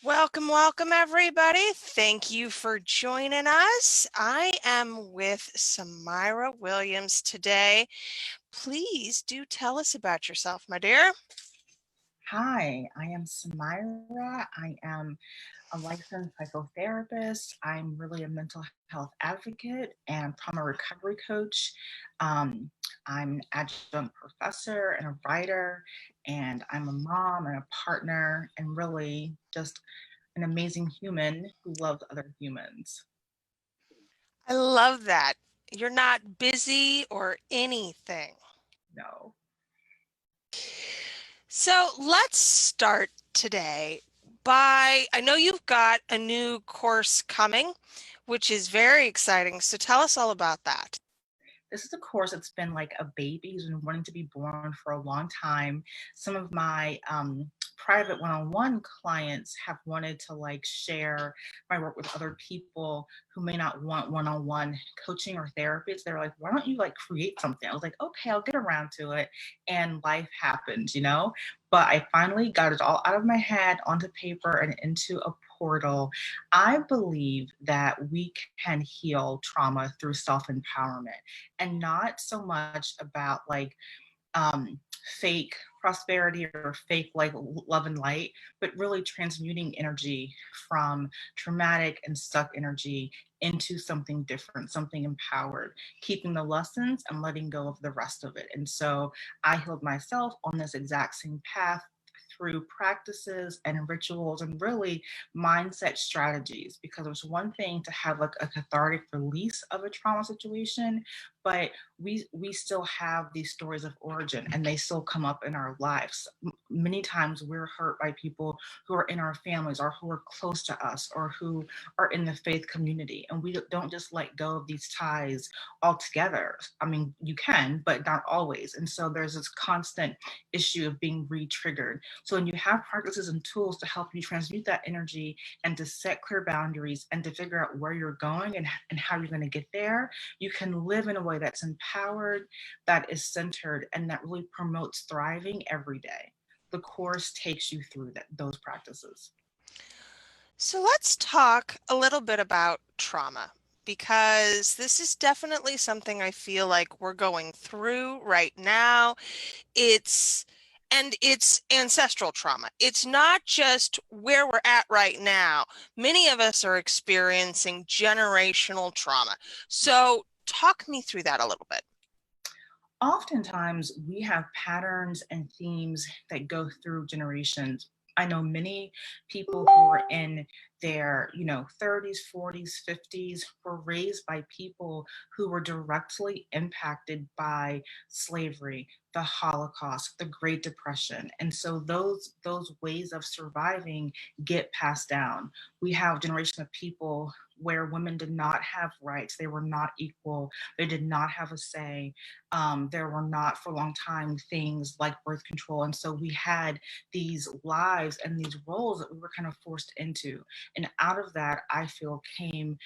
Welcome, welcome, everybody. Thank you for joining us. I am with Samaria Williams today. Please do tell us about yourself, my dear. Hi, I am Samira. I am a licensed psychotherapist. I'm really a mental health advocate and trauma recovery coach. Um, I'm an adjunct professor and a writer, and I'm a mom and a partner, and really just an amazing human who loves other humans. I love that. You're not busy or anything. No. So let's start today I know you've got a new course coming, which is very exciting. So tell us all about that. This is a course that's been like a baby who's been wanting to be born for a long time. Some of my private one-on-one clients have wanted to like share my work with other people who may not want one-on-one coaching or therapy. So they're like, why don't you like create something? I was like, okay, I'll get around to it. And life happened. But I finally got it all out of my head onto paper and into a portal. I believe that we can heal trauma through self-empowerment and not so much about like um, fake prosperity or fake like love and light, but really transmuting energy from traumatic and stuck energy into something different, something empowered, keeping the lessons and letting go of the rest of it. And so I healed myself on this exact same path through practices and rituals and really mindset strategies, because it's one thing to have like a cathartic release of a trauma situation, but we still have these stories of origin and they still come up in our lives. Many times we're hurt by people who are in our families or who are close to us or who are in the faith community, and we don't just let go of these ties altogether. I mean, you can, but not always. And so there's this constant issue of being re-triggered. So when you have practices and tools to help you transmute that energy and to set clear boundaries and to figure out where you're going and how you're going to get there, you can live in a way that's empowered, that is centered, and that really promotes thriving every day. The course takes you through those practices. So let's talk a little bit about trauma because this is definitely something I feel like we're going through right now. It's it's ancestral trauma. It's not just where we're at right now. Many of us are experiencing generational trauma. So talk me through that a little bit. Oftentimes we have patterns and themes that go through generations. I know many people who are in their 30s, 40s, 50s were raised by people who were directly impacted by slavery, the Holocaust, the Great Depression. And so those ways of surviving get passed down. We have a generation of people where women did not have rights, they were not equal, they did not have a say. There were not for a long time things like birth control. And so we had these lives and these roles that we were kind of forced into. And out of that, I feel came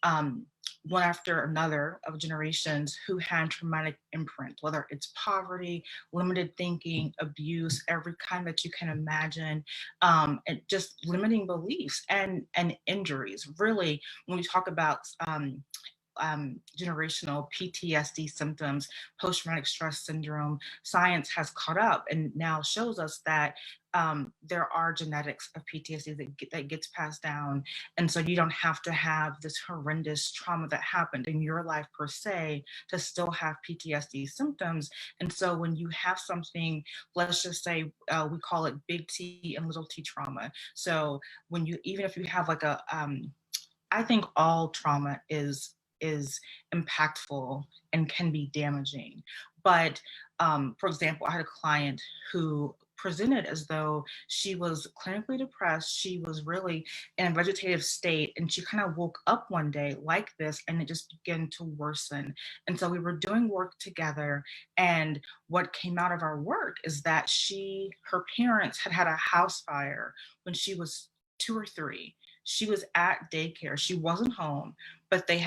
um, one after another of generations who had traumatic imprint, whether it's poverty, limited thinking, abuse, every kind that you can imagine, and just limiting beliefs and injuries. Really, when we talk about generational PTSD symptoms, post traumatic stress syndrome, science has caught up and now shows us that there are genetics of PTSD that gets passed down. And so you don't have to have this horrendous trauma that happened in your life per se to still have PTSD symptoms. And so when you have something, let's just say we call it big T and little t trauma. So when you, even if you have like I think all trauma is impactful and can be damaging. But for example, I had a client who presented as though she was clinically depressed. She was really in a vegetative state, and she kind of woke up one day like this, and it just began to worsen. And so we were doing work together, and what came out of our work is that her parents had had a house fire when she was 2 or 3. She was at daycare. She wasn't home, but they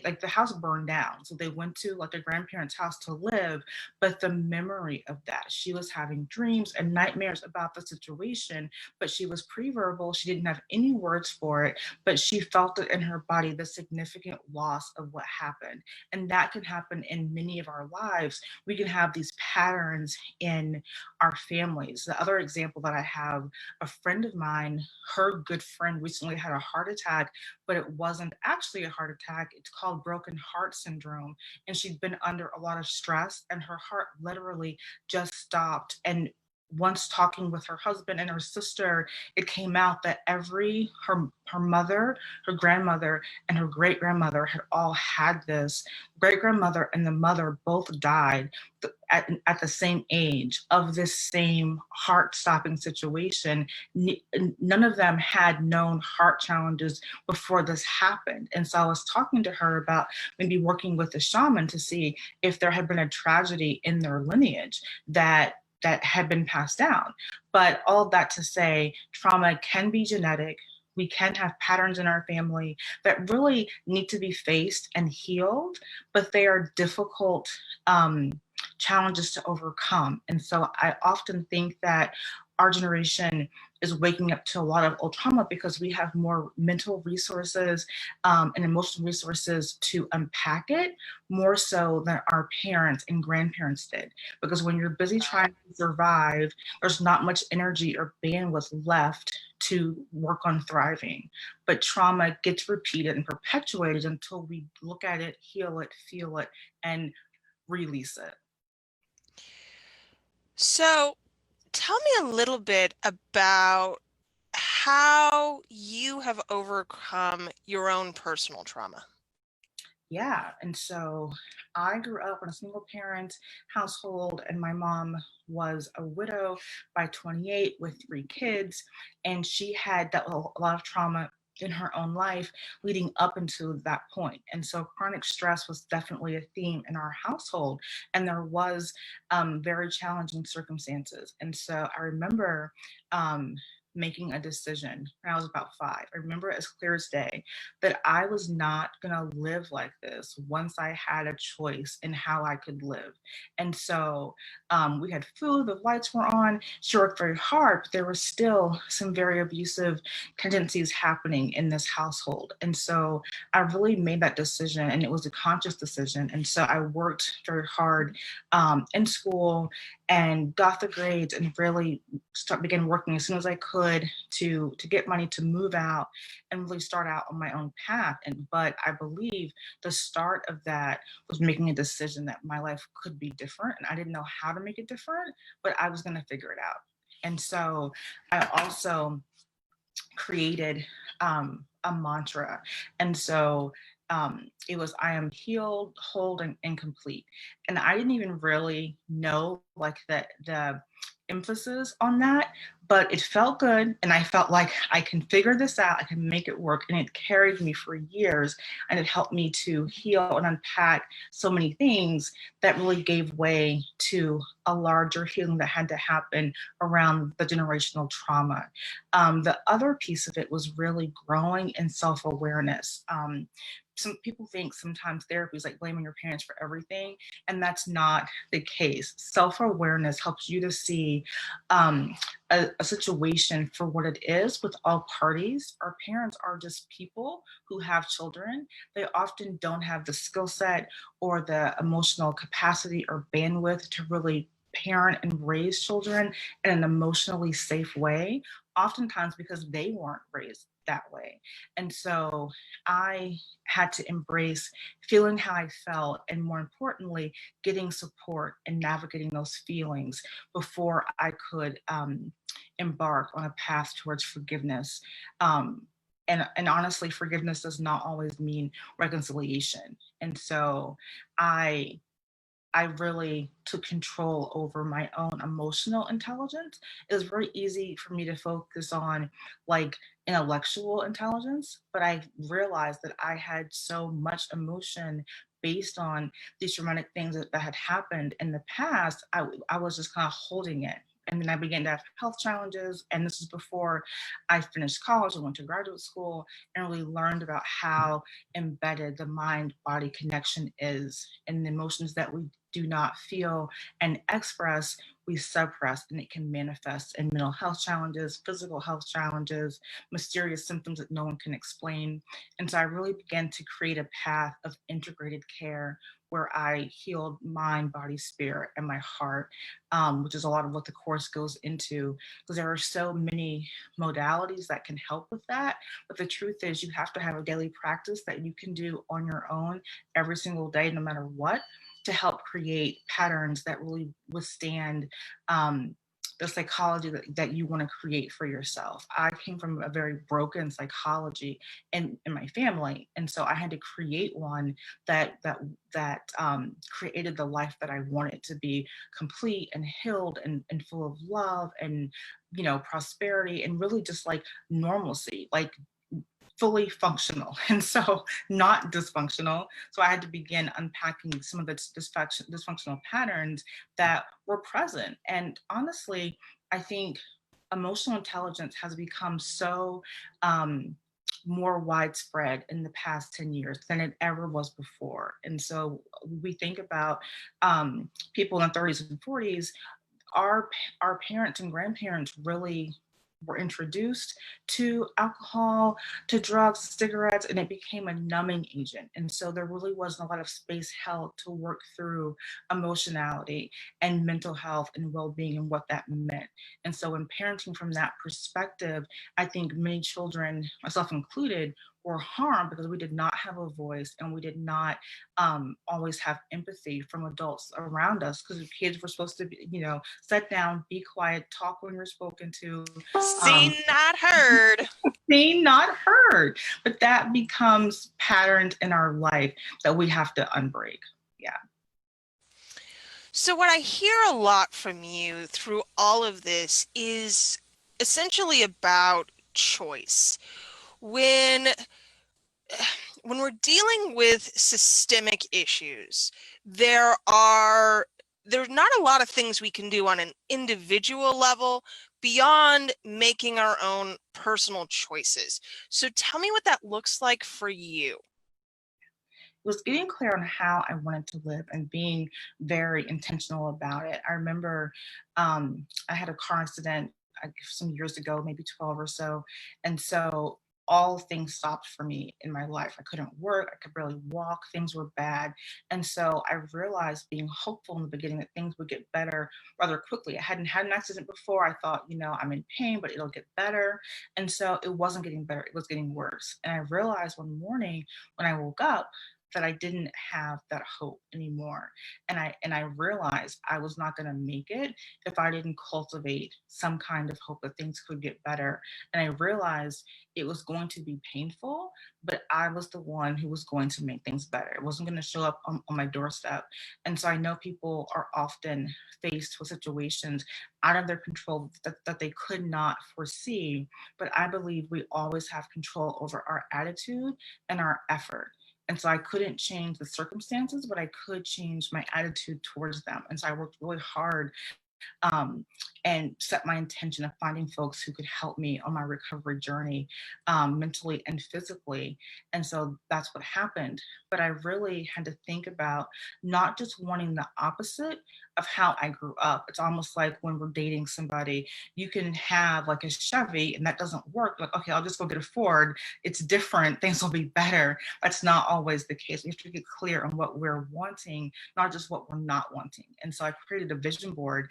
like the house burned down. So they went to like their grandparents' house to live, but the memory of that, she was having dreams and nightmares about the situation, but she was pre-verbal. She didn't have any words for it, but she felt it in her body, the significant loss of what happened. And that can happen in many of our lives. We can have these patterns in our families. The other example that I have, a friend of mine, her good friend recently had a heart attack, but it wasn't actually a heart attack. It's called broken heart syndrome. And she'd been under a lot of stress, and her heart literally just stopped. And once talking with her husband and her sister, it came out that her mother, her grandmother, and her great grandmother had all had this. Great grandmother and the mother both died at the same age of this same heart stopping situation. None of them had known heart challenges before this happened. And so I was talking to her about maybe working with a shaman to see if there had been a tragedy in their lineage that had been passed down. But all of that to say, trauma can be genetic. We can have patterns in our family that really need to be faced and healed, but they are difficult challenges to overcome. And so I often think that our generation is waking up to a lot of old trauma because we have more mental resources and emotional resources to unpack it more so than our parents and grandparents did. Because when you're busy trying to survive, there's not much energy or bandwidth left to work on thriving. But trauma gets repeated and perpetuated until we look at it, heal it, feel it, and release it. So tell me a little bit about how you have overcome your own personal trauma. Yeah. And so I grew up in a single parent household, and my mom was a widow by 28 with three kids. And she had that a lot of trauma in her own life leading up into that point. And so chronic stress was definitely a theme in our household. And there was very challenging circumstances. And so I remember um, making a decision when I was about 5. I remember it as clear as day that I was not going to live like this once I had a choice in how I could live. And so we had food, the lights were on. She worked very hard, but there were still some very abusive tendencies happening in this household. And so I really made that decision, and it was a conscious decision. And so I worked very hard in school and got the grades and really began working as soon as I could to get money to move out and really start out on my own path. And but I believe the start of that was making a decision that my life could be different, and I didn't know how to make it different, but I was going to figure it out. And so I also created a mantra. And so it was, I am healed, whole, and complete. And I didn't even really know like the emphasis on that, but it felt good. And I felt like I can figure this out, I can make it work. And it carried me for years, and it helped me to heal and unpack so many things that really gave way to a larger healing that had to happen around the generational trauma. The other piece of it was really growing in self awareness. Some people think sometimes therapy is like blaming your parents for everything, and that's not the case. Self awareness helps you to see a situation for what it is with all parties. Our parents are just people who have children. They often don't have the skill set or the emotional capacity or bandwidth to really parent and raise children in an emotionally safe way, oftentimes because they weren't raised that way. And so I had to embrace feeling how I felt, and more importantly, getting support and navigating those feelings before I could embark on a path towards forgiveness. And honestly, forgiveness does not always mean reconciliation. And so I I really took control over my own emotional intelligence. It was very easy for me to focus on like intellectual intelligence, but I realized that I had so much emotion based on these traumatic things that had happened in the past. I was just kind of holding it. And then I began to have health challenges. And this is before I finished college. I went to graduate school and really learned about how embedded the mind body connection is, and the emotions that we do not feel and express, we suppress, and it can manifest in mental health challenges, physical health challenges, mysterious symptoms that no one can explain. And so I really began to create a path of integrated care where I healed mind, body, spirit, and my heart, which is a lot of what the course goes into, because there are so many modalities that can help with that. But the truth is, you have to have a daily practice that you can do on your own every single day, no matter what, to help create patterns that really withstand the psychology that you want to create for yourself. I came from a very broken psychology in my family, and so I had to create one that created the life that I wanted to be complete and healed and full of love and prosperity and really just like normalcy, like fully functional and so not dysfunctional. So I had to begin unpacking some of the dysfunctional patterns that were present. And honestly, I think emotional intelligence has become so more widespread in the past 10 years than it ever was before. And so we think about people in the 30s and 40s, our our parents and grandparents really were introduced to alcohol, to drugs, cigarettes, and it became a numbing agent. And so there really wasn't a lot of space held to work through emotionality and mental health and well-being and what that meant. And so in parenting from that perspective, I think many children, myself included, were harmed because we did not have a voice and we did not always have empathy from adults around us, because kids were supposed to be, sit down, be quiet, talk when you're spoken to, Seen, um, not heard. seen, not heard. But that becomes patterns in our life that we have to unbreak. Yeah. So, what I hear a lot from you through all of this is essentially about choice. When when we're dealing with systemic issues, there's not a lot of things we can do on an individual level beyond making our own personal choices. So tell me what that looks like for you. Was getting clear on how I wanted to live and being very intentional about it. I remember I had a car accident some years ago, maybe 12 or so. And so all things stopped for me in my life. I couldn't work, I could barely walk, things were bad. And so I realized, being hopeful in the beginning, that things would get better rather quickly. I hadn't had an accident before. I thought, I'm in pain, but it'll get better. And so it wasn't getting better, it was getting worse. And I realized one morning when I woke up that I didn't have that hope anymore. And I realized I was not going to make it if I didn't cultivate some kind of hope that things could get better. And I realized it was going to be painful, but I was the one who was going to make things better. It wasn't going to show up on my doorstep. And so I know people are often faced with situations out of their control that they could not foresee. But I believe we always have control over our attitude and our effort. And so I couldn't change the circumstances, but I could change my attitude towards them. And so I worked really hard um, and set my intention of finding folks who could help me on my recovery journey, mentally and physically. And so that's what happened. But I really had to think about not just wanting the opposite of how I grew up. It's almost like when we're dating somebody, you can have like a Chevy and that doesn't work. Like, okay, I'll just go get a Ford. It's different. Things will be better. That's not always the case. We have to get clear on what we're wanting, not just what we're not wanting. And so I created a vision board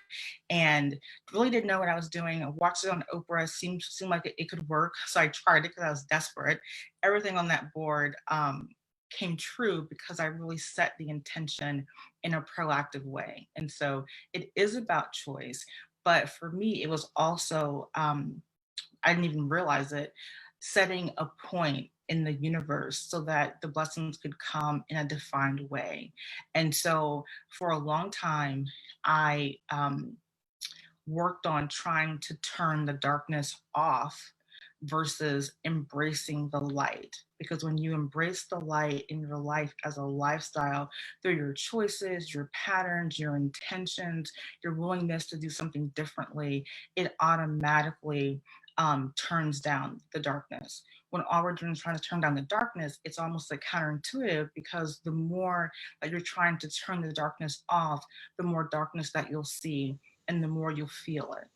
and really didn't know what I was doing. I watched it on Oprah, seemed like it could work. So I tried it because I was desperate. Everything on that board came true because I really set the intention in a proactive way. And so it is about choice. But for me, it was also, I didn't even realize it, setting a point in the universe so that the blessings could come in a defined way. And so for a long time, I worked on trying to turn the darkness off versus embracing the light. Because when you embrace the light in your life as a lifestyle, through your choices, your patterns, your intentions, your willingness to do something differently, it automatically turns down the darkness. When all we're doing is trying to turn down the darkness, it's almost like counterintuitive, because the more that you're trying to turn the darkness off, the more darkness that you'll see and the more you'll feel it.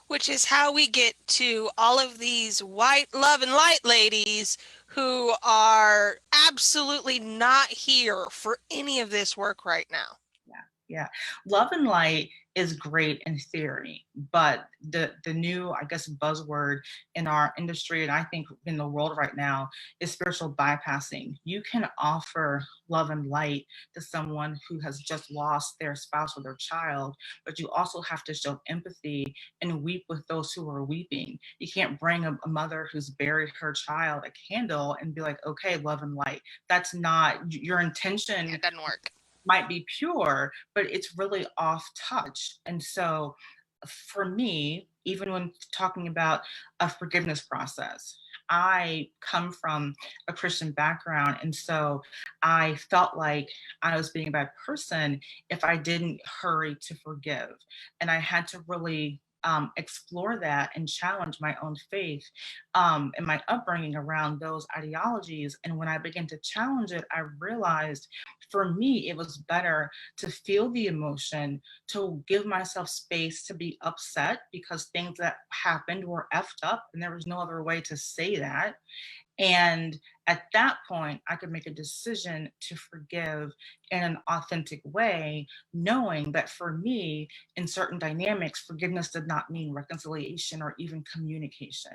Which is how we get to all of these white love and light ladies who are absolutely not here for any of this work right now. Yeah, yeah. Love and light is great in theory, but the new, I guess, buzzword in our industry, and I think in the world right now, is spiritual bypassing. You can offer love and light to someone who has just lost their spouse or their child, but you also have to show empathy and weep with those who are weeping. You can't bring a mother who's buried her child a candle and be like, okay, love and light. That's not your Yeah, intention. it doesn't work. Might be pure, but it's really off touch. And so for me, even when talking about a forgiveness process, I come from a Christian background. And so I felt like I was being a bad person if I didn't hurry to forgive. And I had to really explore that and challenge my own faith and my upbringing around those ideologies. And when I began to challenge it, I realized for me, it was better to feel the emotion, to give myself space to be upset because things that happened were effed up and there was no other way to say that. And at that point, I could make a decision to forgive in an authentic way, knowing that for me, in certain dynamics, forgiveness did not mean reconciliation or even communication.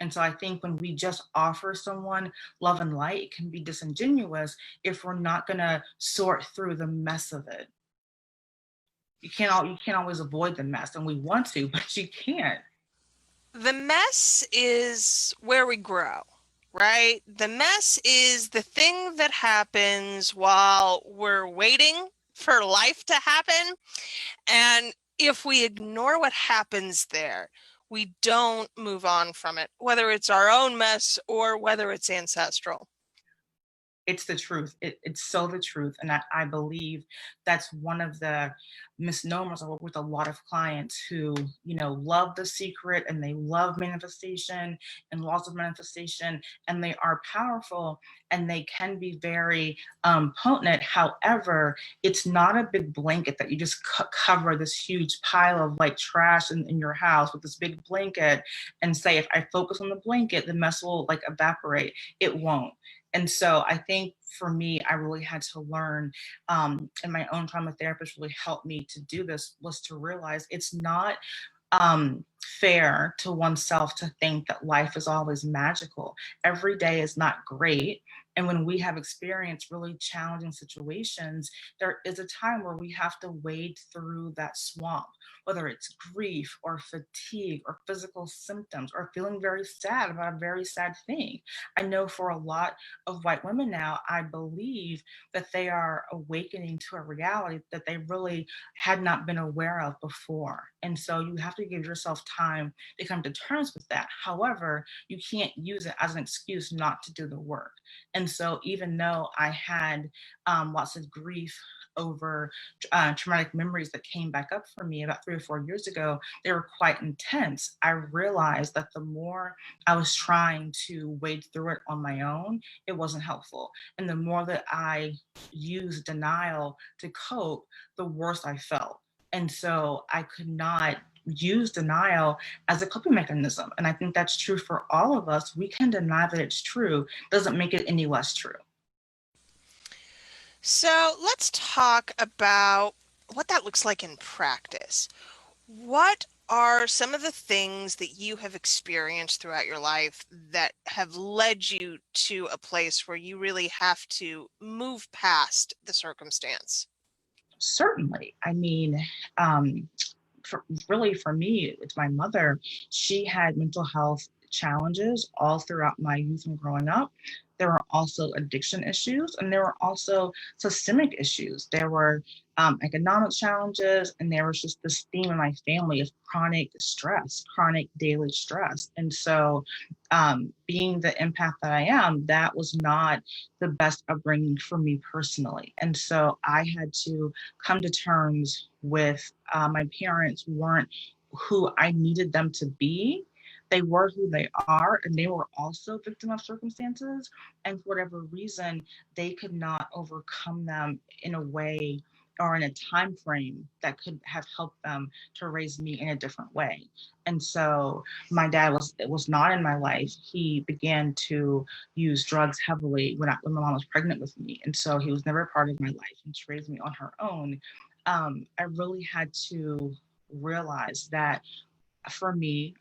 And so I think when we just offer someone love and light, it can be disingenuous if we're not going to sort through the mess of it. You can't always avoid the mess, and we want to, but you can't. The mess is where we grow, right? The mess is the thing that happens while we're waiting for life to happen. And if we ignore what happens there, we don't move on from it, whether it's our own mess or whether it's ancestral. It's the truth. It's so the truth. And I believe that's one of the misnomers. I work with a lot of clients who, love The Secret and they love manifestation and laws of manifestation, and they are powerful and they can be very potent. However, it's not a big blanket that you just cover this huge pile of like trash in your house with this big blanket and say, if I focus on the blanket, the mess will like evaporate. It won't. And so I think for me, I really had to learn, and my own trauma therapist really helped me to do this, was to realize it's not fair to oneself to think that life is always magical. Every day is not great. And when we have experienced really challenging situations, there is a time where we have to wade through that swamp, whether it's grief or fatigue or physical symptoms or feeling very sad about a very sad thing. I know for a lot of white women now, I believe that they are awakening to a reality that they really had not been aware of before. And so you have to give yourself time to come to terms with that. However, you can't use it as an excuse not to do the work. And so even though I had lots of grief over traumatic memories that came back up for me about 3 or 4 years ago, they were quite intense. I realized that the more I was trying to wade through it on my own, it wasn't helpful. And the more that I used denial to cope, the worse I felt. And so I could not use denial as a coping mechanism. And I think that's true for all of us. We can deny that it's true, doesn't make it any less true. So let's talk about what that looks like in practice. What are some of the things that you have experienced throughout your life that have led you to a place where you really have to move past the circumstance? Certainly. I mean, really for me, it's my mother. She had mental health challenges all throughout my youth and growing up there were also addiction issues, and there were also systemic issues. There were economic challenges, and there was just this theme in my family of chronic stress, chronic daily stress. And so, being the empath that I am, that was not the best upbringing for me personally. And so I had to come to terms with my parents weren't who I needed them to be. They were who they are, and they were also victim of circumstances. And for whatever reason, they could not overcome them in a way or in a time frame that could have helped them to raise me in a different way. And so my dad was not in my life. He began to use drugs heavily when my mom was pregnant with me, and so he was never a part of my life. And she raised me on her own. I really had to realize that for me,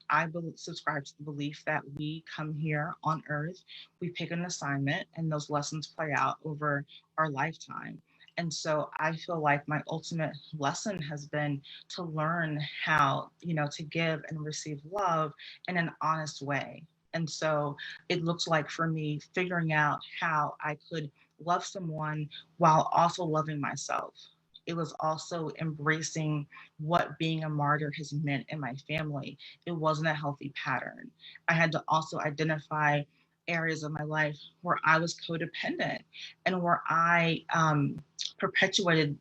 subscribe to the belief that we come here on earth, we pick an assignment, and those lessons play out over our lifetime. And so I feel like my ultimate lesson has been to learn how, to give and receive love in an honest way. And so it looks like for me figuring out how I could love someone while also loving myself. It was also embracing what being a martyr has meant in my family. It wasn't a healthy pattern. I had to also identify areas of my life where I was codependent and where I perpetuated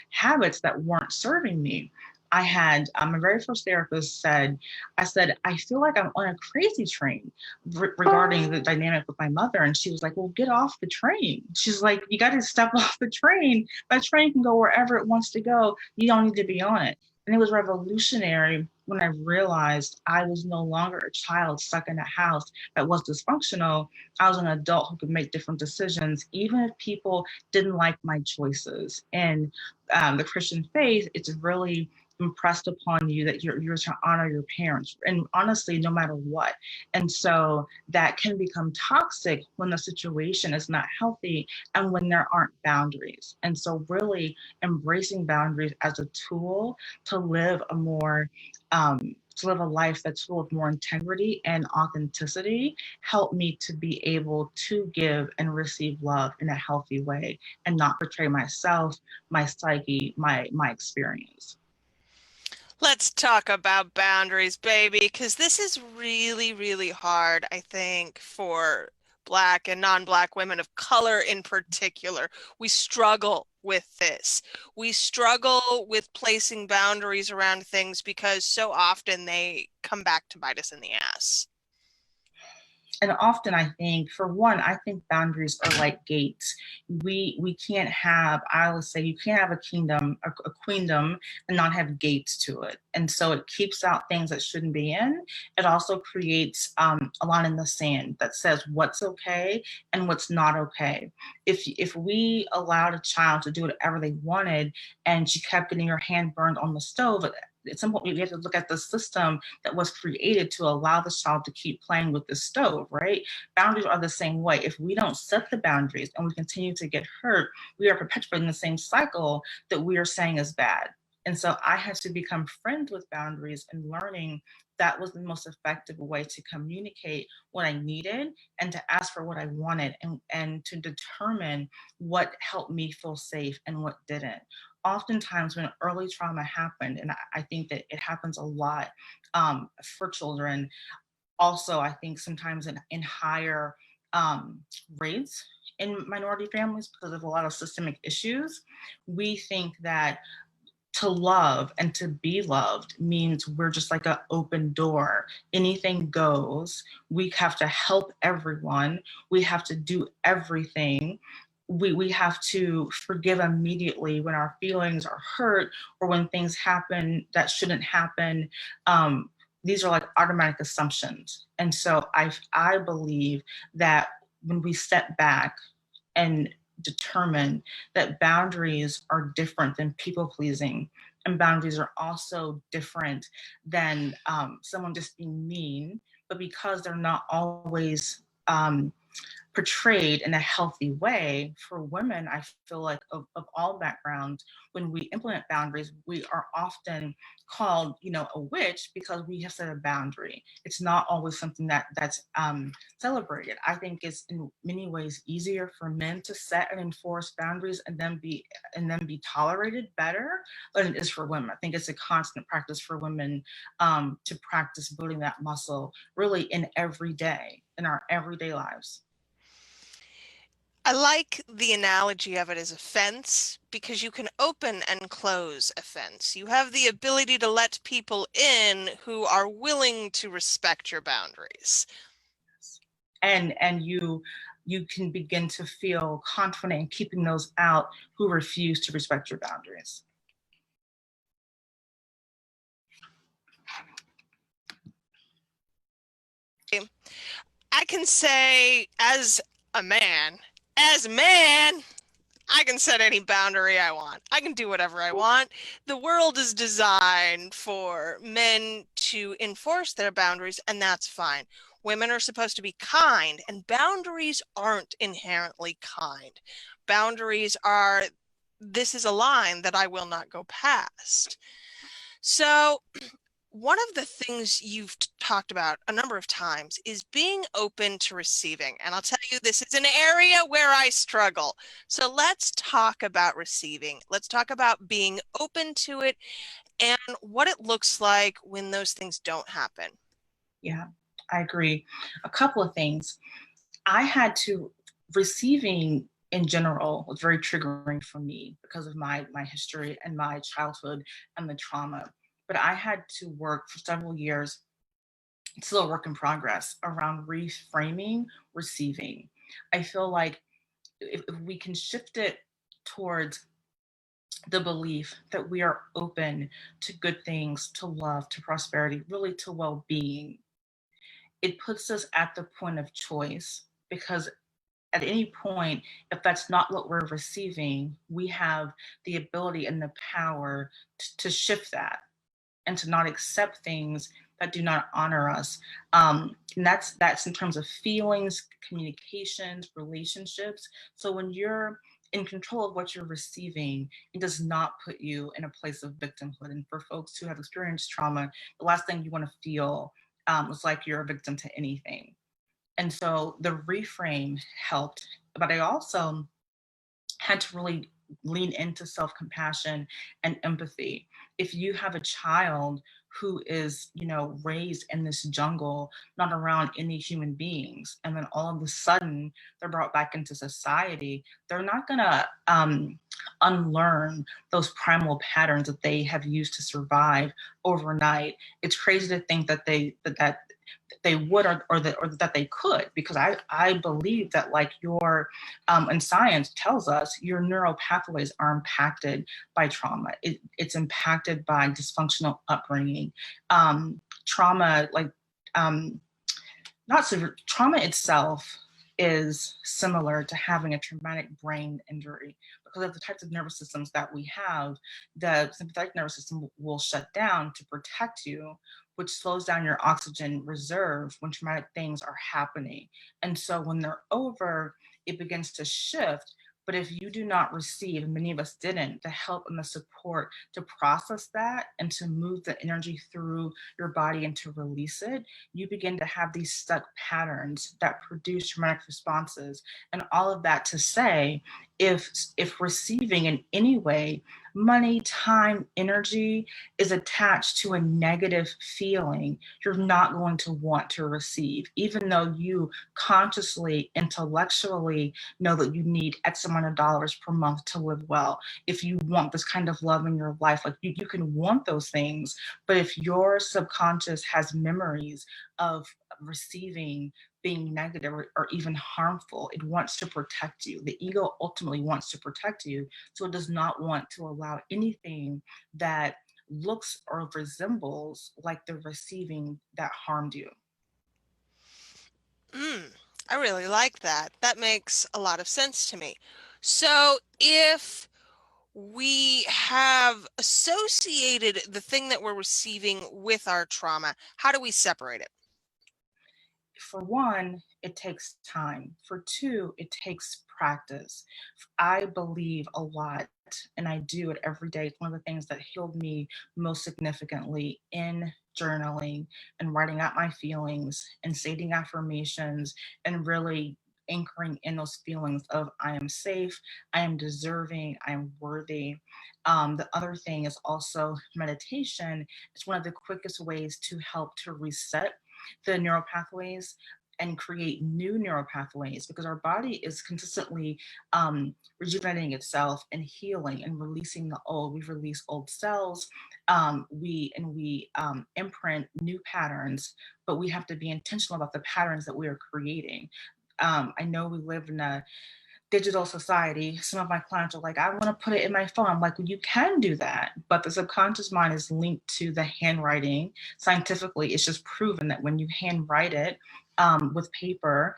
habits that weren't serving me. I had my very first therapist I said, I feel like I'm on a crazy train regarding the dynamic with my mother. And she was like, well, get off the train. She's like, you got to step off the train. That train can go wherever it wants to go. You don't need to be on it. And it was revolutionary when I realized I was no longer a child stuck in a house that was dysfunctional. I was an adult who could make different decisions, even if people didn't like my choices. And the Christian faith, it's really impressed upon you that you're to honor your parents, and honestly, no matter what. And so that can become toxic when the situation is not healthy and when there aren't boundaries. And so really embracing boundaries as a tool to live to live a life that's full of more integrity and authenticity helped me to be able to give and receive love in a healthy way and not betray myself, my psyche, my experience. Let's talk about boundaries, baby, because this is really, really hard, I think, for Black and non-Black women of color in particular. We struggle with this. We struggle with placing boundaries around things because so often they come back to bite us in the ass. And often I think, for one, I think boundaries are like gates. We can't have, I always say, you can't have a kingdom, a queendom, and not have gates to it. And so it keeps out things that shouldn't be in. It also creates a line in the sand that says what's okay and what's not okay. If we allowed a child to do whatever they wanted and you kept getting your hand burned on the stove, at some point we have to look at the system that was created to allow the child to keep playing with the stove, right? Boundaries are the same way. If we don't set the boundaries and we continue to get hurt, we are perpetuating the same cycle that we are saying is bad. And so I had to become friends with boundaries and learning that was the most effective way to communicate what I needed and to ask for what I wanted, and to determine what helped me feel safe and what didn't. Oftentimes when early trauma happened, and I think that it happens a lot for children, also I think sometimes in higher rates in minority families because of a lot of systemic issues, we think that to love and to be loved means we're just like an open door. Anything goes. We have to help everyone. We have to do everything. We have to forgive immediately when our feelings are hurt or when things happen that shouldn't happen. These are like automatic assumptions. And so I believe that when we step back and determine that boundaries are different than people pleasing, and boundaries are also different than someone just being mean, but because they're not always portrayed in a healthy way. For women, I feel like of all backgrounds, when we implement boundaries, we are often called, a witch because we have set a boundary. It's not always something that's celebrated. I think it's in many ways easier for men to set and enforce boundaries and then be tolerated better than it is for women. I think it's a constant practice for women to practice building that muscle really in our everyday lives. I like the analogy of it as a fence because you can open and close a fence. You have the ability to let people in who are willing to respect your boundaries. And you can begin to feel confident in keeping those out who refuse to respect your boundaries. I can say as a man, I can set any boundary I want. I can do whatever I want. The world is designed for men to enforce their boundaries, and that's fine. Women are supposed to be kind, and boundaries aren't inherently kind. Boundaries are, this is a line that I will not go past. So, one of the things you've talked about a number of times is being open to receiving. And I'll tell you, this is an area where I struggle. So let's talk about receiving. Let's talk about being open to it and what it looks like when those things don't happen. Yeah, I agree. A couple of things. I had to receiving in general was very triggering for me because of my history and my childhood and the trauma. But I had to work for several years, it's still a work in progress, around reframing receiving. I feel like if we can shift it towards the belief that we are open to good things, to love, to prosperity, really to well being, it puts us at the point of choice because at any point, if that's not what we're receiving, we have the ability and the power to shift that and to not accept things that do not honor us. And that's in terms of feelings, communications, relationships. So when you're in control of what you're receiving, it does not put you in a place of victimhood. And for folks who have experienced trauma, the last thing you want to feel is like you're a victim to anything. And so the reframe helped, but I also had to really lean into self compassion and empathy. If you have a child who is, raised in this jungle, not around any human beings, and then all of a sudden they're brought back into society, they're not going to unlearn those primal patterns that they have used to survive overnight. It's crazy to think that they would or that they could, because I believe that, like, your and science tells us, your neural pathways are impacted by trauma. It's impacted by dysfunctional upbringing. Trauma, like, not severe trauma itself, is similar to having a traumatic brain injury because of the types of nervous systems that we have. The sympathetic nervous system will shut down to protect you, which slows down your oxygen reserve when traumatic things are happening. And so when they're over, it begins to shift. But if you do not receive, and many of us didn't, the help and the support to process that and to move the energy through your body and to release it, you begin to have these stuck patterns that produce traumatic responses. And all of that to say, if receiving in any way, money, time, energy, is attached to a negative feeling, you're not going to want to receive, even though you consciously, intellectually know that you need X amount of dollars per month to live well. If you want this kind of love in your life, like, you can want those things, but if your subconscious has memories of receiving being negative or even harmful, it wants to protect you. The ego ultimately wants to protect you, so it does not want to allow anything that looks or resembles like the receiving that harmed you. Mm, I really like that. That makes a lot of sense to me. So if we have associated the thing that we're receiving with our trauma, how do we separate it? For one, it takes time. For two, it takes practice. I believe a lot, and I do it every day. It's one of the things that healed me most significantly in journaling and writing out my feelings and stating affirmations and really anchoring in those feelings of I am safe, I am deserving, I am worthy. The other thing is also meditation. It's one of the quickest ways to help to reset the neural pathways and create new neural pathways because our body is consistently rejuvenating itself and healing and releasing the old. We release old cells, we imprint new patterns, but we have to be intentional about the patterns that we are creating. I know we live in a digital society. Some of my clients are like, I want to put it in my phone. I'm like, well, you can do that, but the subconscious mind is linked to the handwriting. Scientifically, it's just proven that when you handwrite it with paper,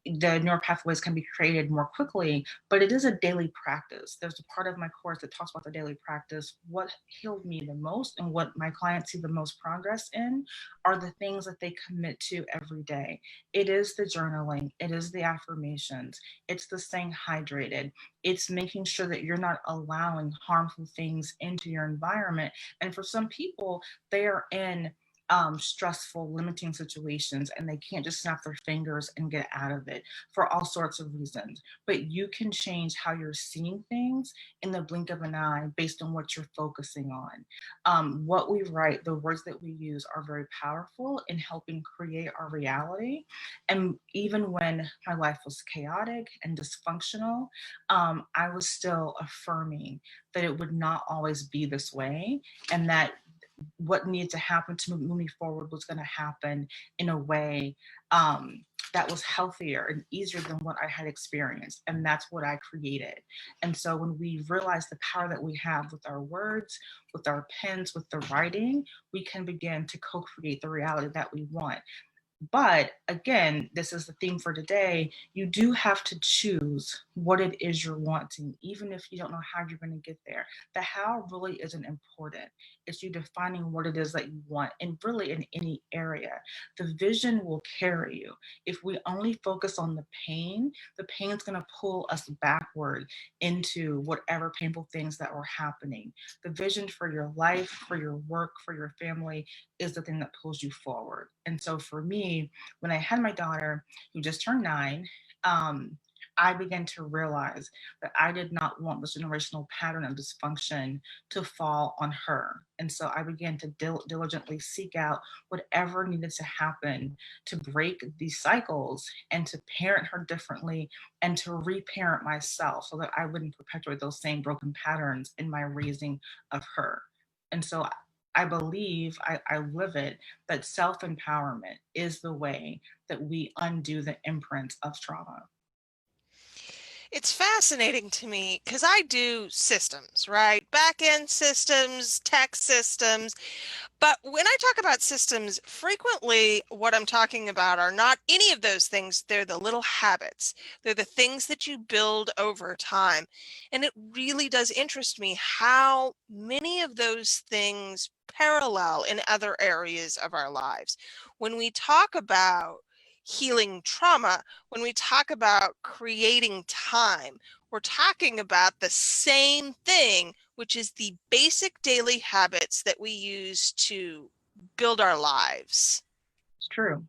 the neural pathways can be created more quickly, but it is a daily practice. There's a part of my course that talks about the daily practice. What healed me the most and what my clients see the most progress in are the things that they commit to every day. It is the journaling, it is the affirmations, it's the staying hydrated, it's making sure that you're not allowing harmful things into your environment. And for some people, they are in stressful, limiting situations and they can't just snap their fingers and get out of it for all sorts of reasons. But you can change how you're seeing things in the blink of an eye based on what you're focusing on. What we write, the words that we use are very powerful in helping create our reality. And even when my life was chaotic and dysfunctional, I was still affirming that it would not always be this way and that what needed to happen to move me forward was going to happen in a way that was healthier and easier than what I had experienced. And that's what I created. And so when we realize the power that we have with our words, with our pens, with the writing, we can begin to co create the reality that we want. But again, this is the theme for today. You do have to choose what it is you're wanting, even if you don't know how you're going to get there. The how really isn't important. It's you defining what it is that you want, and really in any area. The vision will carry you. If we only focus on the pain's going to pull us backward into whatever painful things that were happening. The vision for your life, for your work, for your family is the thing that pulls you forward. And so for me, when I had my daughter who just turned 9, I began to realize that I did not want this generational pattern of dysfunction to fall on her. And so I began to diligently seek out whatever needed to happen to break these cycles and to parent her differently and to reparent myself so that I wouldn't perpetuate those same broken patterns in my raising of her. And so I believe, I live it, that self empowerment is the way that we undo the imprint of trauma. It's fascinating to me because I do systems, right? Back end systems, tech systems. But when I talk about systems, frequently what I'm talking about are not any of those things. They're the little habits. They're the things that you build over time. And it really does interest me how many of those things parallel in other areas of our lives. When we talk about healing trauma, when we talk about creating time, we're talking about the same thing, which is the basic daily habits that we use to build our lives. It's true.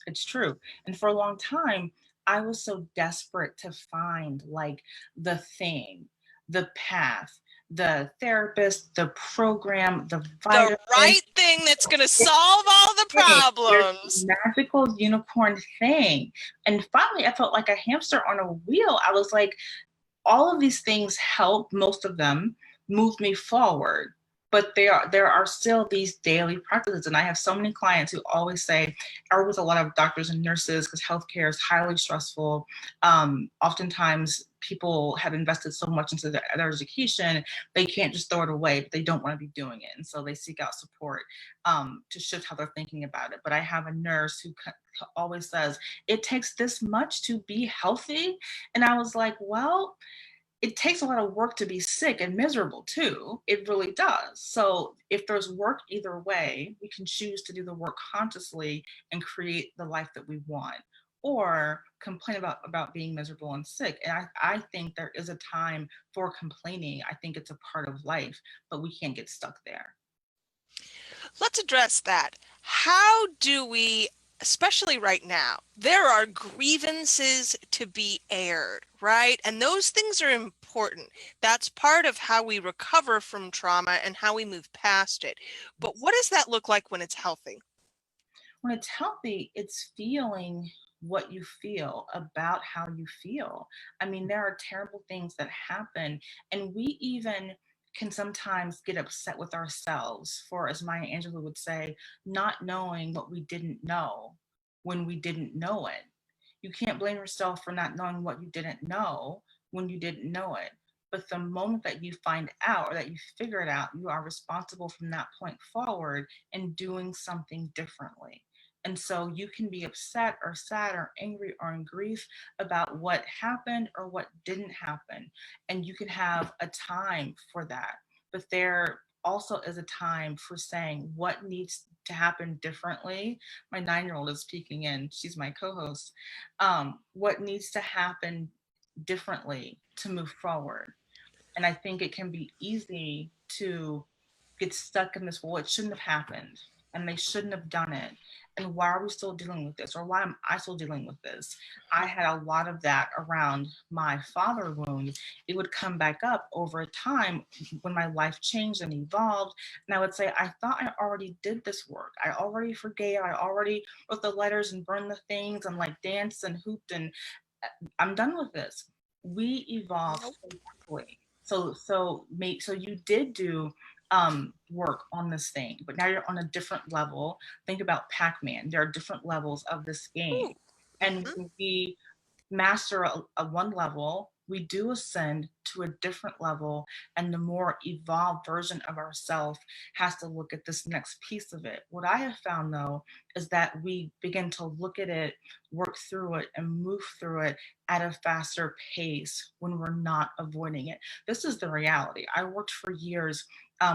It's true. And for a long time, I was so desperate to find like the thing, the path, the therapist, the program, the The vitamin. right thing that's going to solve all the Thing. There's problems. this magical unicorn thing. And finally, I felt like a hamster on a wheel. I was like, all of these things help, most of them move me forward. But there are still these daily practices. And I have so many clients who always say, or with a lot of doctors and nurses, because healthcare is highly stressful. Oftentimes people have invested so much into their education, they can't just throw it away, but they don't want to be doing it. And so they seek out support to shift how they're thinking about it. But I have a nurse who always says, it takes this much to be healthy. And I was like, well, it takes a lot of work to be sick and miserable too. It really does. So if there's work either way, we can choose to do the work consciously and create the life that we want, or complain about being miserable and sick. And I think there is a time for complaining. I think it's a part of life, but we can't get stuck there. Let's address that. How do we, especially right now, there are grievances to be aired, right? And those things are important. That's part of how we recover from trauma and how we move past it. But what does that look like when it's healthy? When it's healthy, it's feeling what you feel about how you feel. I mean, there are terrible things that happen, and we even can sometimes get upset with ourselves for, as Maya Angelou would say, not knowing what we didn't know when we didn't know it. You can't blame yourself for not knowing what you didn't know when you didn't know it. But the moment that you find out or that you figure it out, you are responsible from that point forward and doing something differently. And so you can be upset or sad or angry or in grief about what happened or what didn't happen. And you can have a time for that. But there also is a time for saying what needs to happen differently. My 9-year old is speaking in, she's my co host. What needs to happen differently to move forward. And I think it can be easy to get stuck in this, well, it shouldn't have happened and they shouldn't have done it. And why are we still dealing with this? Or why am I still dealing with this? I had a lot of that around my father wound. It would come back up over time when my life changed and evolved. And I would say, I thought I already did this work. I already forgave. I already wrote the letters and burned the things and like danced and hooped and I'm done with this. We evolved so Nope. quickly. So you did do work on this thing, but now you're on a different level. Think about Pac-Man. There are different levels of this game. Ooh. And Hmm. when we master a one level, we do ascend to a different level, and the more evolved version of ourselves has to look at this next piece of it. What I have found though is that we begin to look at it, work through it, and move through it at a faster pace when we're not avoiding it. This is the reality. I worked for years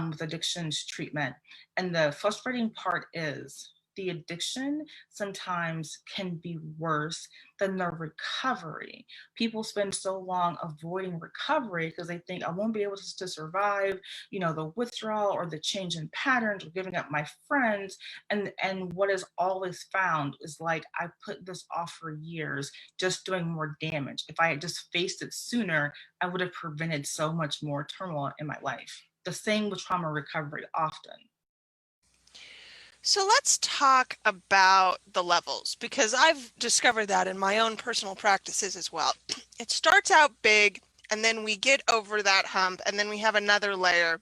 with addictions treatment, and the frustrating part is the addiction sometimes can be worse than the recovery. People spend so long avoiding recovery because they think I won't be able to survive, the withdrawal or the change in patterns or giving up my friends. And what is always found is like I put this off for years, just doing more damage. If I had just faced it sooner, I would have prevented so much more turmoil in my life. The same with trauma recovery often. So let's talk about the levels because I've discovered that in my own personal practices as well. It starts out big and then we get over that hump and then we have another layer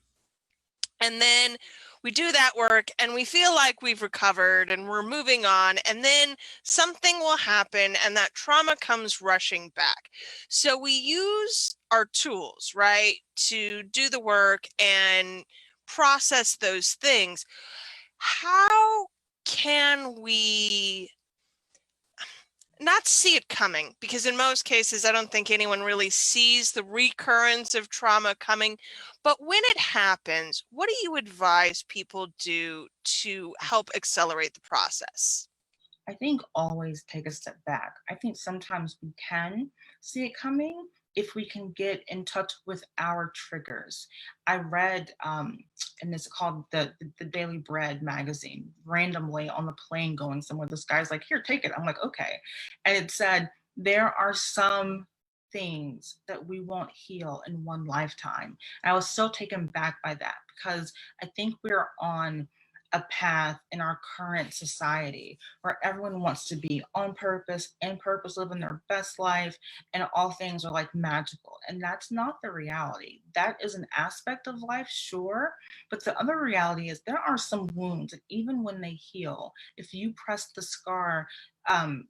and then we do that work and we feel like we've recovered and we're moving on and then something will happen and that trauma comes rushing back. So we use our tools, right, to do the work and process those things. How can we not see it coming? Because in most cases, I don't think anyone really sees the recurrence of trauma coming. But when it happens, what do you advise people do to help accelerate the process? I think always take a step back. I think sometimes we can see it coming if we can get in touch with our triggers. I read, and it's called the Daily Bread magazine, randomly on the plane going somewhere. This guy's like, "Here, take it." I'm like, "Okay," and it said there are some things that we won't heal in one lifetime. And I was so taken back by that because I think we're on a path in our current society where everyone wants to be on purpose, in purpose, living their best life, and all things are like magical. And that's not the reality. That is an aspect of life, sure. But the other reality is there are some wounds, and even when they heal, if you press the scar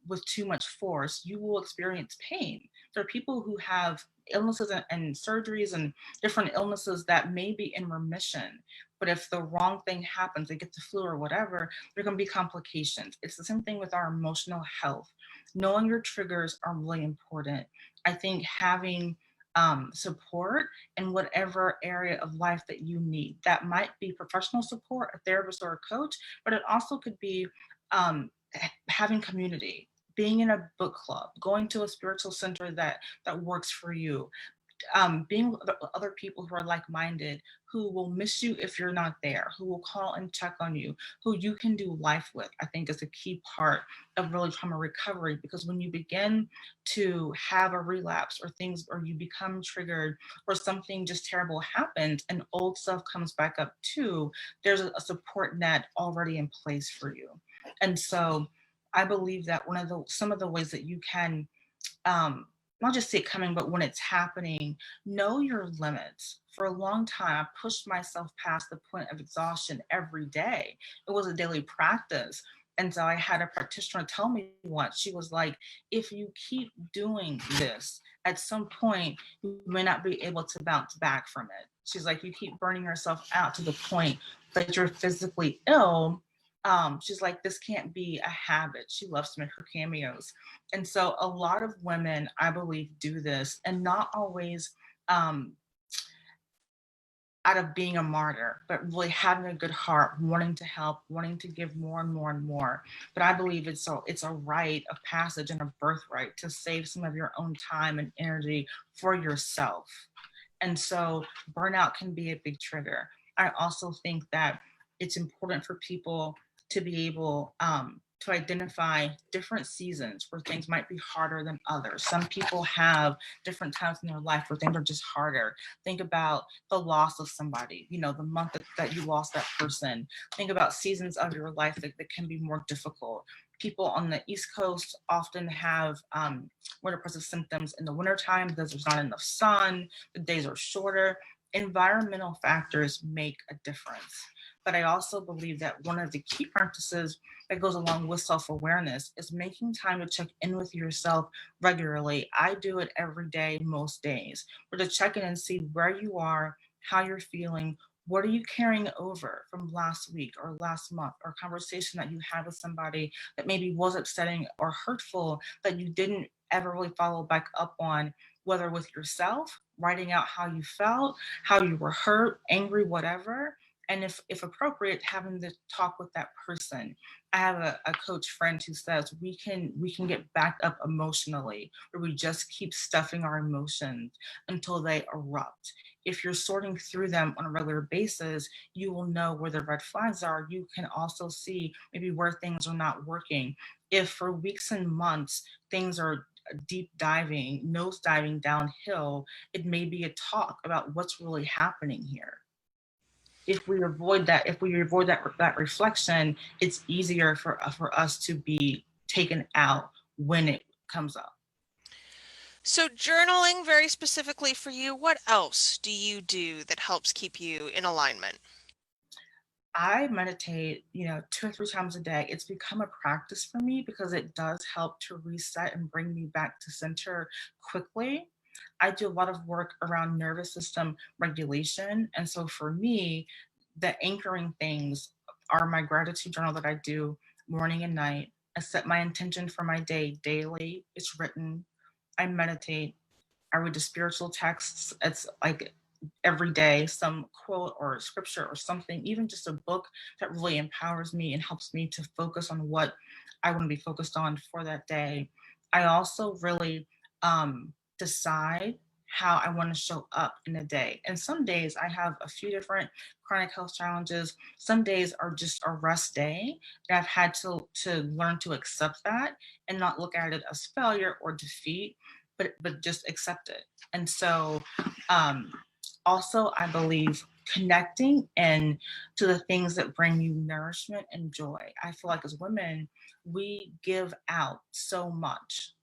with too much force, you will experience pain. There are people who have illnesses and surgeries and different illnesses that may be in remission, but if the wrong thing happens, they get the flu or whatever, there can be complications. It's the same thing with our emotional health. Knowing your triggers are really important. I think having support in whatever area of life that you need. That might be professional support, a therapist or a coach, but it also could be having community, being in a book club, going to a spiritual center that works for you, being with other people who are like-minded, who will miss you if you're not there, who will call and check on you, who you can do life with, I think is a key part of really trauma recovery. Because when you begin to have a relapse or things, or you become triggered, or something just terrible happens and old stuff comes back up too, there's a support net already in place for you. And so I believe that some of the ways that you can um, not just see it coming, but when it's happening, know your limits. For a long time, I pushed myself past the point of exhaustion every day. It was a daily practice. And so I had a practitioner tell me once, she was like, if you keep doing this, at some point, you may not be able to bounce back from it. She's like, you keep burning yourself out to the point that you're physically ill. She's like, this can't be a habit. She loves to make her cameos. And so a lot of women, I believe, do this, and not always um, out of being a martyr, but really having a good heart, wanting to help, wanting to give more and more and more. But I believe it's a rite of passage and a birthright to save some of your own time and energy for yourself. And so burnout can be a big trigger. I also think that it's important for people to be able to identify different seasons where things might be harder than others. Some people have different times in their life where things are just harder. Think about the loss of somebody, the month that you lost that person. Think about seasons of your life that can be more difficult. People on the East Coast often have more depressive symptoms in the wintertime because there's not enough sun, the days are shorter. Environmental factors make a difference. But I also believe that one of the key practices that goes along with self awareness is making time to check in with yourself regularly. I do it every day, most days, or to check in and see where you are, how you're feeling. What are you carrying over from last week or last month, or a conversation that you had with somebody that maybe was upsetting or hurtful that you didn't ever really follow back up on, whether with yourself, writing out how you felt, how you were hurt, angry, whatever. And if appropriate, having the talk with that person. I have a coach friend who says we can get backed up emotionally, where we just keep stuffing our emotions until they erupt. If you're sorting through them on a regular basis, you will know where the red flags are. You can also see maybe where things are not working. If for weeks and months things are deep diving, nose diving downhill, it may be a talk about what's really happening here. If we avoid that reflection, it's easier for us to be taken out when it comes up. So, journaling very specifically for you, what else do you do that helps keep you in alignment? I meditate, 2 or 3 times a day. It's become a practice for me because it does help to reset and bring me back to center quickly. I do a lot of work around nervous system regulation. And so for me, the anchoring things are my gratitude journal that I do morning and night. I set my intention for my day daily. It's written. I meditate. I read the spiritual texts. It's like every day, some quote or scripture or something, even just a book that really empowers me and helps me to focus on what I want to be focused on for that day. I also really decide how I want to show up in a day. And some days I have a few different chronic health challenges. Some days are just a rest day. And I've had to learn to accept that and not look at it as failure or defeat, but just accept it. And so um, also I believe connecting and to the things that bring you nourishment and joy. I feel like as women, we give out so much.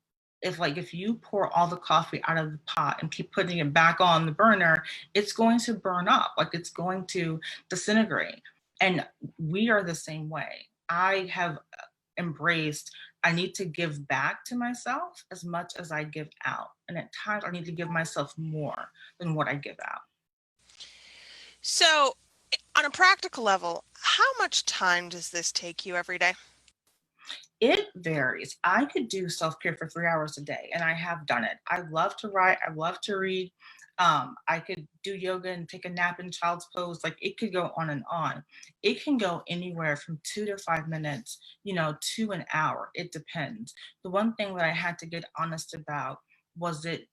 If you pour all the coffee out of the pot and keep putting it back on the burner, it's going to burn up, like it's going to disintegrate. And we are the same way. I have embraced, I need to give back to myself as much as I give out. And at times I need to give myself more than what I give out. So, on a practical level, how much time does this take you every day? It varies. I could do self-care for 3 hours a day, and I have done it. I love to write, I love to read. I could do yoga and take a nap in child's pose. Like, it could go on and on. It can go anywhere from 2 to 5 minutes, to an hour. It depends. The one thing that I had to get honest about was it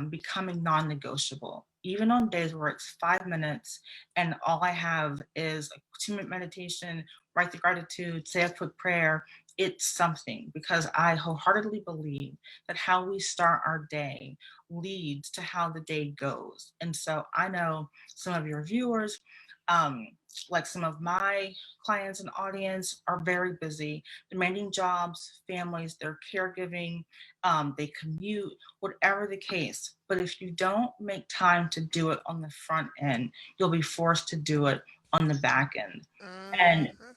becoming non-negotiable. Even on days where it's 5 minutes and all I have is a 2-minute meditation, write the gratitude, say a quick prayer, it's something, because I wholeheartedly believe that how we start our day leads to how the day goes. And so I know some of your viewers, um, like some of my clients and audience, are very busy, demanding jobs, families, they're caregiving, they commute, whatever the case. But if you don't make time to do it on the front end, you'll be forced to do it on the back end. And Hmm.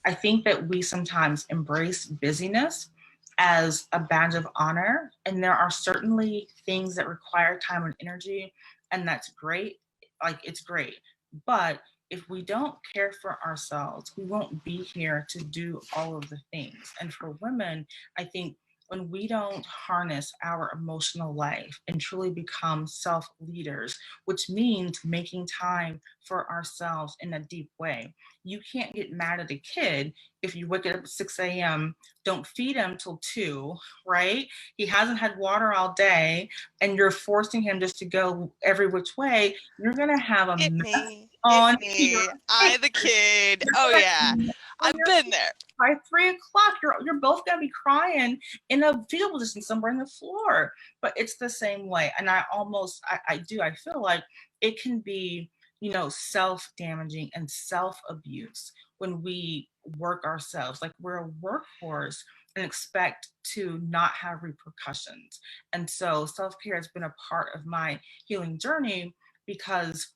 I think that we sometimes embrace busyness as a badge of honor, and there are certainly things that require time and energy, and that's great. Like, it's great. But if we don't care for ourselves, we won't be here to do all of the things. And for women, I think when we don't harness our emotional life and truly become self leaders, which means making time for ourselves in a deep way, you can't get mad at a kid if you wake up at 6 a.m., don't feed him till 2, right? He hasn't had water all day, and you're forcing him just to go every which way. You're going to have a Hit mess me, hit on your me. I, hands. the kid. You're Oh, going yeah. to on I've your been there. by 3 o'clock. You're both gonna be crying in a fetal position somewhere on the floor. But it's the same way. And I feel like it can be, self-damaging and self-abuse when we work ourselves. Like, we're a workforce and expect to not have repercussions. And so self-care has been a part of my healing journey because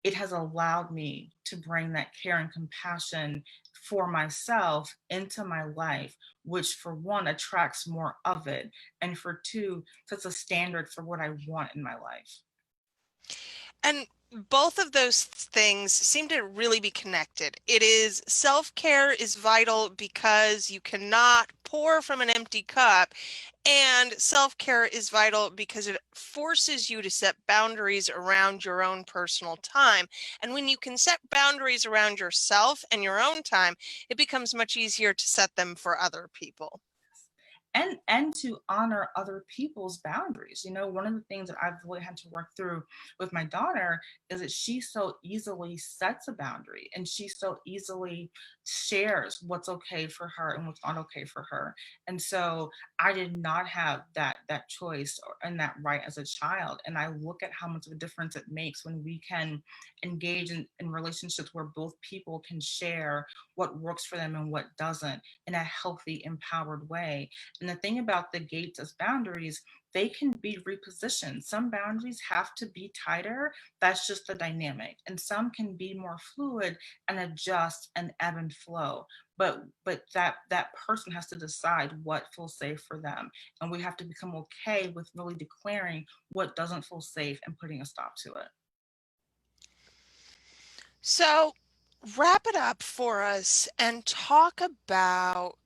it has allowed me to bring that care and compassion for myself into my life, which for one attracts more of it, and for two sets a standard for what I want in my life. And both of those things seem to really be connected. It is self-care is vital because you cannot pour from an empty cup, and self-care is vital because it forces you to set boundaries around your own personal time. And when you can set boundaries around yourself and your own time, it becomes much easier to set them for other people. And to honor other people's boundaries. One of the things that I've really had to work through with my daughter is that she so easily sets a boundary, and she so easily shares what's okay for her and what's not okay for her. And so I did not have that choice and that right as a child. And I look at how much of a difference it makes when we can engage in relationships where both people can share what works for them and what doesn't in a healthy, empowered way. And the thing about the gates as boundaries, they can be repositioned. Some boundaries have to be tighter. That's just the dynamic. And some can be more fluid and adjust and ebb and flow. But that person has to decide what feels safe for them. And we have to become okay with really declaring what doesn't feel safe and putting a stop to it. So, wrap it up for us and talk about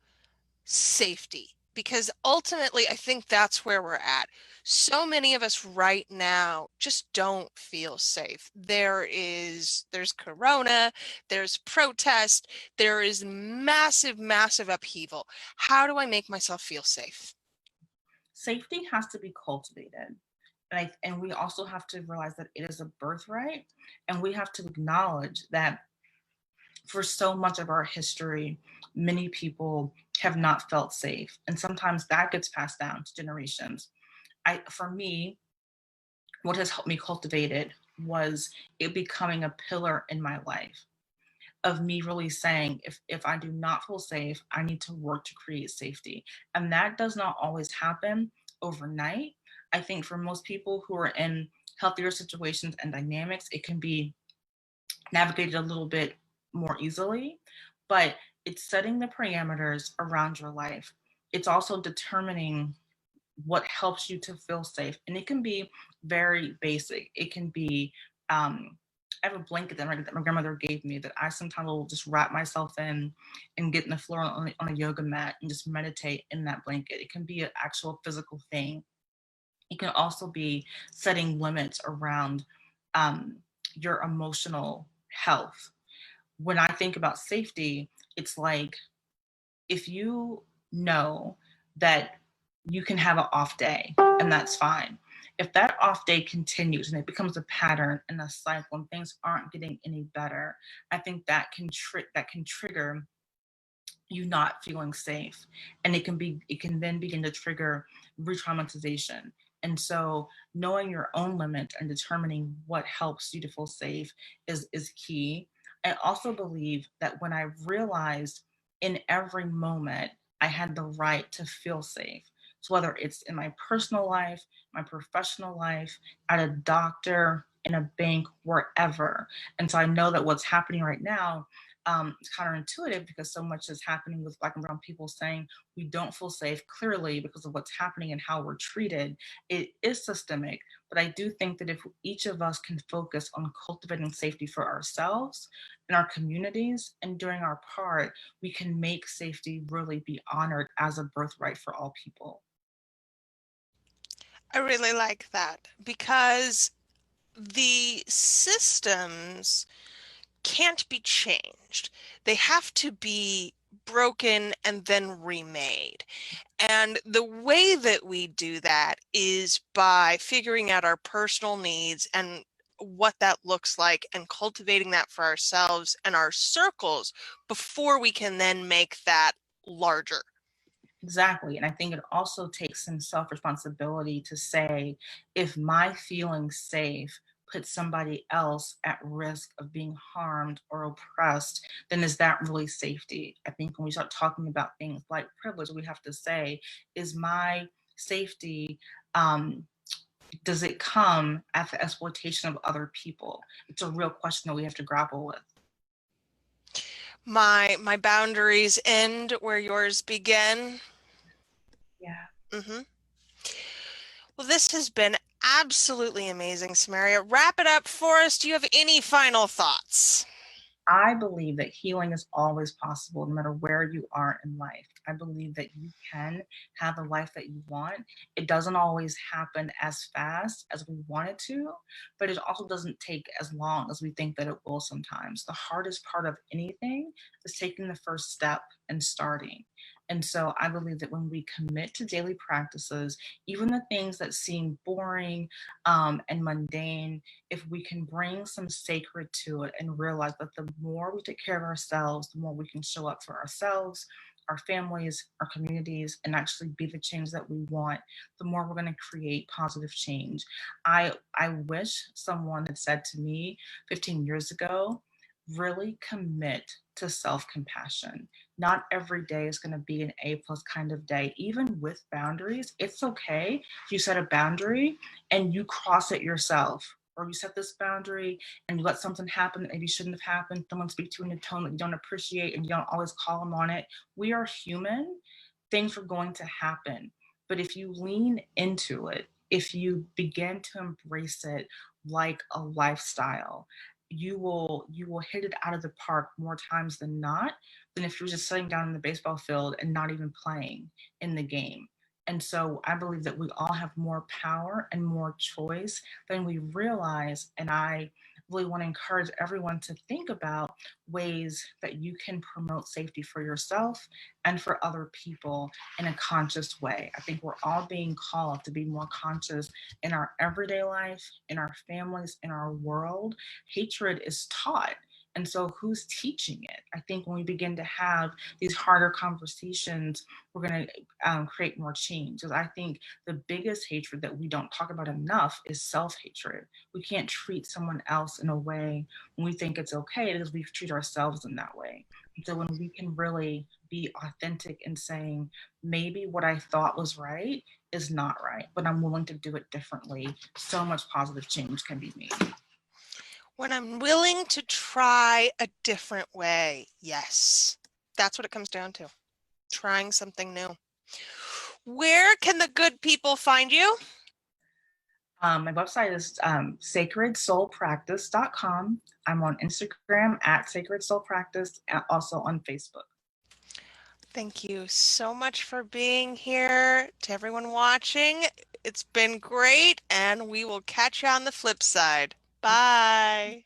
safety, because ultimately I think that's where we're at. So many of us right now just don't feel safe. There's corona, there's protest, there is massive, massive upheaval. How do I make myself feel safe? Safety has to be cultivated. And we also have to realize that it is a birthright, and we have to acknowledge that for so much of our history, many people have not felt safe. And sometimes that gets passed down to generations. For me, what has helped me cultivate it was it becoming a pillar in my life of me really saying, if I do not feel safe, I need to work to create safety. And that does not always happen overnight. I think for most people who are in healthier situations and dynamics, it can be navigated a little bit more easily, but it's setting the parameters around your life. It's also determining what helps you to feel safe. And it can be very basic. It can be um, I have a blanket that my grandmother gave me that I sometimes will just wrap myself in and get in the floor on a yoga mat and just meditate in that blanket. It can be an actual physical thing. It can also be setting limits around um, your emotional health. When I think about safety, it's like if you know that you can have an off day and that's fine. If that off day continues and it becomes a pattern and a cycle and things aren't getting any better, I think that can trigger you not feeling safe, and it can then begin to trigger re-traumatization. And so knowing your own limit and determining what helps you to feel safe is key. I also believe that when I realized in every moment I had the right to feel safe, so whether it's in my personal life, my professional life, at a doctor, in a bank, wherever. And so I know that what's happening right now, it's counterintuitive because so much is happening with Black and Brown people saying we don't feel safe clearly because of what's happening and how we're treated. It is systemic, but I do think that if each of us can focus on cultivating safety for ourselves and our communities and doing our part, we can make safety really be honored as a birthright for all people. I really like that because the systems can't be changed. They have to be broken and then remade. And the way that we do that is by figuring out our personal needs and what that looks like and cultivating that for ourselves and our circles before we can then make that larger. Exactly. And I think it also takes some self responsibility to say, if my feeling safe puts somebody else at risk of being harmed or oppressed, then is that really safety? I think when we start talking about things like privilege, we have to say, is my safety, um, does it come at the exploitation of other people? It's a real question that we have to grapple with. My boundaries end where yours begin. Yeah. Hmm. Well, this has been absolutely amazing, Samaria. Wrap it up for us. Do you have any final thoughts? I believe that healing is always possible no matter where you are in life. I believe that you can have the life that you want. It doesn't always happen as fast as we want it to, but it also doesn't take as long as we think that it will sometimes. The hardest part of anything is taking the first step and starting. And so I believe that when we commit to daily practices, even the things that seem boring and mundane, if we can bring some sacred to it and realize that the more we take care of ourselves, the more we can show up for ourselves, our families, our communities, and actually be the change that we want, the more we're going to create positive change. I wish someone had said to me 15 years ago, really commit to self-compassion. Not every day is going to be an A plus kind of day. Even with boundaries, it's okay if you set a boundary and you cross it yourself, or you set this boundary and you let something happen that maybe shouldn't have happened, someone speaks to you in a tone that you don't appreciate and you don't always call them on it. We are human. Things are going to happen. But if you lean into it, if you begin to embrace it like a lifestyle, you will hit it out of the park more times than not than if you're just sitting down in the baseball field and not even playing in the game. And so I believe that we all have more power and more choice than we realize. And I really want to encourage everyone to think about ways that you can promote safety for yourself and for other people in a conscious way. I think we're all being called to be more conscious in our everyday life, in our families, in our world. Hatred is taught. And so, who's teaching it? I think when we begin to have these harder conversations, we're going to create more change. Because I think the biggest hatred that we don't talk about enough is self hatred. We can't treat someone else in a way when we think it's okay because we treat ourselves in that way. And so, when we can really be authentic in saying, maybe what I thought was right is not right, but I'm willing to do it differently, so much positive change can be made. When I'm willing to try a different way. Yes, that's what it comes down to. Trying something new. Where can the good people find you? My website is sacredsoulpractice.com. I'm on Instagram at Sacred Soul Practice, and also on Facebook. Thank you so much for being here. To everyone watching, it's been great, and we will catch you on the flip side. Bye.